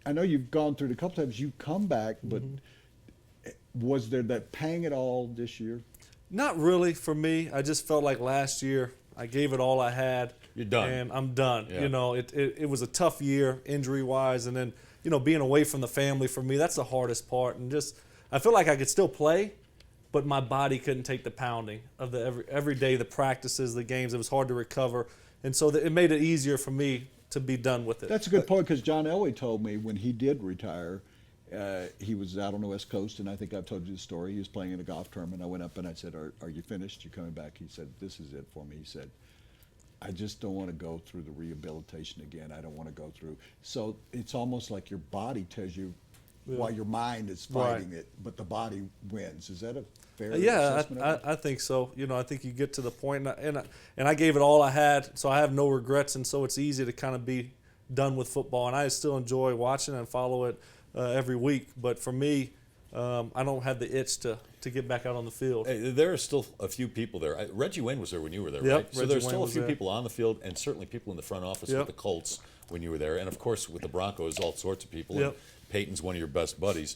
I know you've gone through it a couple times. You come back, but was there that pang at all this year? Not really for me. I just felt like last year I gave it all I had. You're done. And I'm done. Yeah. You know, it was a tough year injury-wise, and then, you know, being away from the family for me, that's the hardest part. And just, I feel like I could still play, but my body couldn't take the pounding of the every day, the practices, the games. It was hard to recover. And so it made it easier for me to be done with it. That's a good point, because John Elway told me when he did retire, he was out on the West Coast, and I think I've told you the story. He was playing in a golf tournament. I went up and I said, are you finished? You coming back? He said, this is it for me. He said, I just don't want to go through the rehabilitation again. I don't want to go through. So it's almost like your body tells you while your mind is fighting it, but the body wins. Is that a fair assessment? I think so. You know, I think you get to the point, and I gave it all I had, so I have no regrets, and so it's easy to kind of be done with football. And I still enjoy watching and follow it every week. But for me, I don't have the itch to get back out on the field. Hey, there are still a few people there. Reggie Wayne was there when you were there, Yep, right? So Reggie there's Wayne still a was few there. people on the field, and certainly people in the front office Yep. with the Colts when you were there. And, of course, with the Broncos, all sorts of people. Yep. And Peyton's one of your best buddies.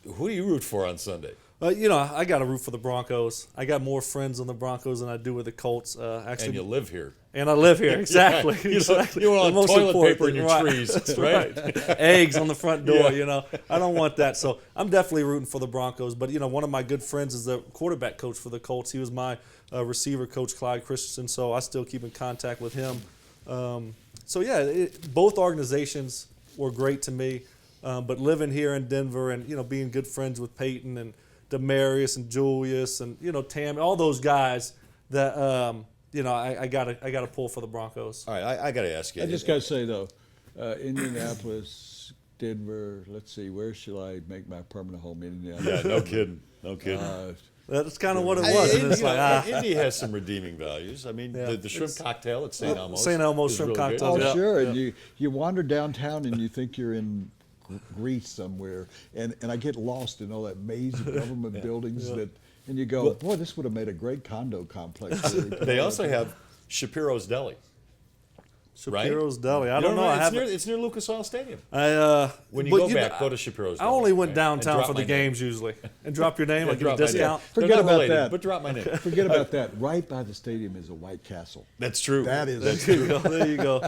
Who do you root for on Sunday? You know, I got to root for the Broncos. I got more friends on the Broncos than I do with the Colts. Actually, And you live here. And I live here, exactly. You exactly. don't want The most toilet important paper in your thing, trees, That's right? Eggs on the front door, Yeah. you know. I don't want that. So I'm definitely rooting for the Broncos. But, you know, one of my good friends is the quarterback coach for the Colts. He was my receiver coach, Clyde Christensen, so I still keep in contact with him. So, yeah, both organizations were great to me. But living here in Denver and, you know, being good friends with Peyton and Demarius and Julius and, you know, Tam, all those guys that, you know, I gotta pull for the Broncos. All right, I got to ask you. I just got to say, though, Indianapolis, Denver, let's see, where shall I make my permanent home in Indianapolis? Yeah, no kidding. No kidding. That's kind of what it was. And it's like, Indy has some redeeming values. I mean, Yeah. the shrimp cocktail at St. Elmo's. St. Elmo's is shrimp really good. cocktail, Oh, yeah. sure. And you wander downtown and you think you're in Greece somewhere, and I get lost in all that maze of government buildings and you go, boy, this would have made a great condo complex. They also have Shapiro's Deli. Shapiro's Deli. I You don't know. I haven't. It's near Lucas Oil Stadium. When When you go back, go to Shapiro's I Deli. only went and downtown drop for the my name. games usually, and drop your name. I get a Drop my name. discount. They're Forget not about related, that. but drop my name. Forget about that. Right by the stadium is a White Castle. That's true. That is There you go. There you go.